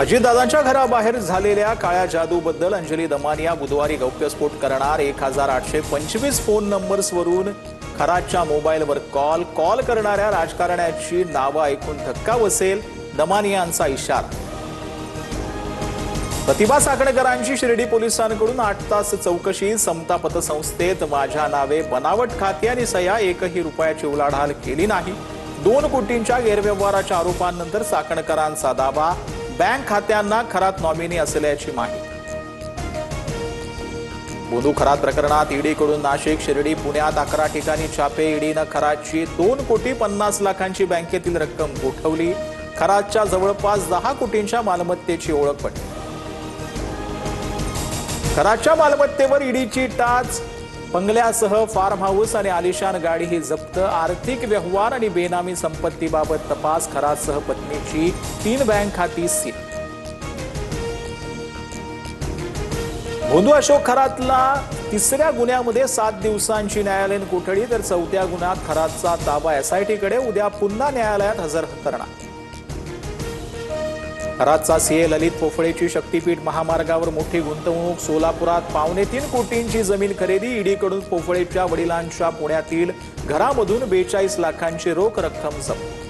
अजितदादांच्या घराबाहेर झालेल्या काळ्या जादूबद्दल अंजली दमानिया बुधवारी गौप्यस्फोट करणार 1825 फोन नंबर्सवरून खरातच्या मोबाईलवर कॉल करणाऱ्या राजकारण्याची नावे ऐकून धक्का बसेल, दमानियांचा इशारा। प्रतिभा साखळेकरांची शिर्डी पोलिसांकडून 8 तास चौकशी। समता पतसंस्थेत माझ्या नावे बनावट खाते आणि सह्या 1ही रुपयाची उलाढाल केली नाही। 2 कोटींच्या गैरव्यवहाराच्या आरोपांनंतर साखळेकरांचा दावा, बँक खात्यांना खरात नॉमिनी असल्याची माहिती। बोधू खरात प्रकरणात ईडीकडून नाशिक, शिर्डी, पुण्यात 11 ठिकाणी छापे। ईडीनं खरातची 2,50,00,000ची बँकेतील रक्कम गोठवली। खरातच्या जवळपास 10 कोटींच्या मालमत्तेची ओळख पटली। खरातच्या मालमत्तेवर ईडीची टाच। बंगल्यासह फार्म हाऊस आणि आलिशान गाडी ही जप्त। आर्थिक व्यवहार आणि बेनामी संपत्तीबाबत तपास। खरातसह पत्नीची 3 बँक खाती सील। बोधू अशोक खरातला 3ऱ्या गुन्ह्यामध्ये 7 दिवसांची न्यायालयीन कोठडी, तर 4थ्या गुन्ह्यात खरातचा ताबा एसआयटीकडे। उद्या पुन्हा न्यायालयात हजर करणार। खरातचा सीए ललित पोफळेची शक्तीपीठ महामार्गावर मोठी गुंतवणूक। सोलापुरात 3.25 कोटींची जमीन खरेदी। ईडीकडून पोफळेच्या वडिलांच्या पुण्यातील घरामधून 42 लाखांची रोख रक्कम जप्त।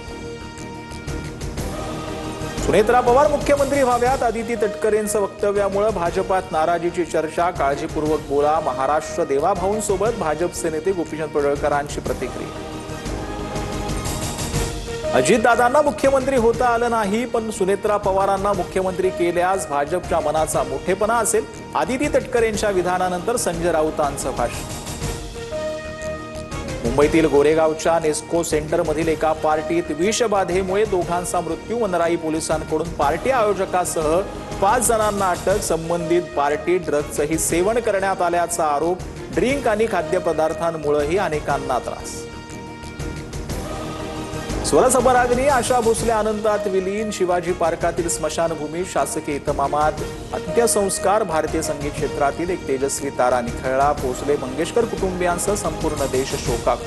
सुनेत्रा पवार मुख्यमंत्री व्हाव्यात, आदिती तटकरेंचं वक्तव्यामुळे भाजपात नाराजीची चर्चा। काळजीपूर्वक बोला, महाराष्ट्र देवाभाऊंसोबत भाजपचे नेते गोपीचंद पडळकरांची प्रतिक्रिया। अजितदादांना मुख्यमंत्री होता आलं नाही, पण सुनेत्रा पवारांना मुख्यमंत्री केल्यास भाजपच्या मनाचा मोठेपणा असेल। आदिती तटकरेंच्या विधानानंतर संजय राऊतांचं भाषण। मुंबईतील गोरेगावच्या नेस्को सेंटरमधील एका पार्टीत विषबाधेमुळे दोघांचा मृत्यू। वनराई पोलिसांकडून पार्टी आयोजकासह 5 जणांना अटक। संबंधित पार्टीत ड्रग्जचंही सेवन करण्यात आल्याचा आरोप। ड्रिंक आणि खाद्यपदार्थांमुळेही अनेकांना त्रास। स्वरसंबरागिनी आशा भोसले अनंतात विलीन। शिवाजी पार्कातील स्मशानभूमी शासकीय इतमामात अंत्यसंस्कार। भारतीय संगीत क्षेत्रातील एक तेजस्वी तारा निखळला। भोसले मंगेशकर कुटुंबियांसह संपूर्ण देश शोकाकुल।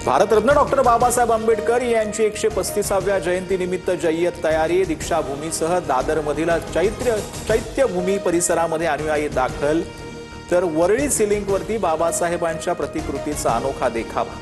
भारतरत्न डॉक्टर बाबासाहेब आंबेडकर यांची 135व्या जयंतीनिमित्त जय्यत तयारी। दीक्षाभूमीसह दादरमधील चैत्यभूमी परिसरामध्ये अनुयायी दाखल, तर वरळी सिलिंकवरती बाबासाहेबांच्या प्रतिकृतीचा अनोखा देखावा।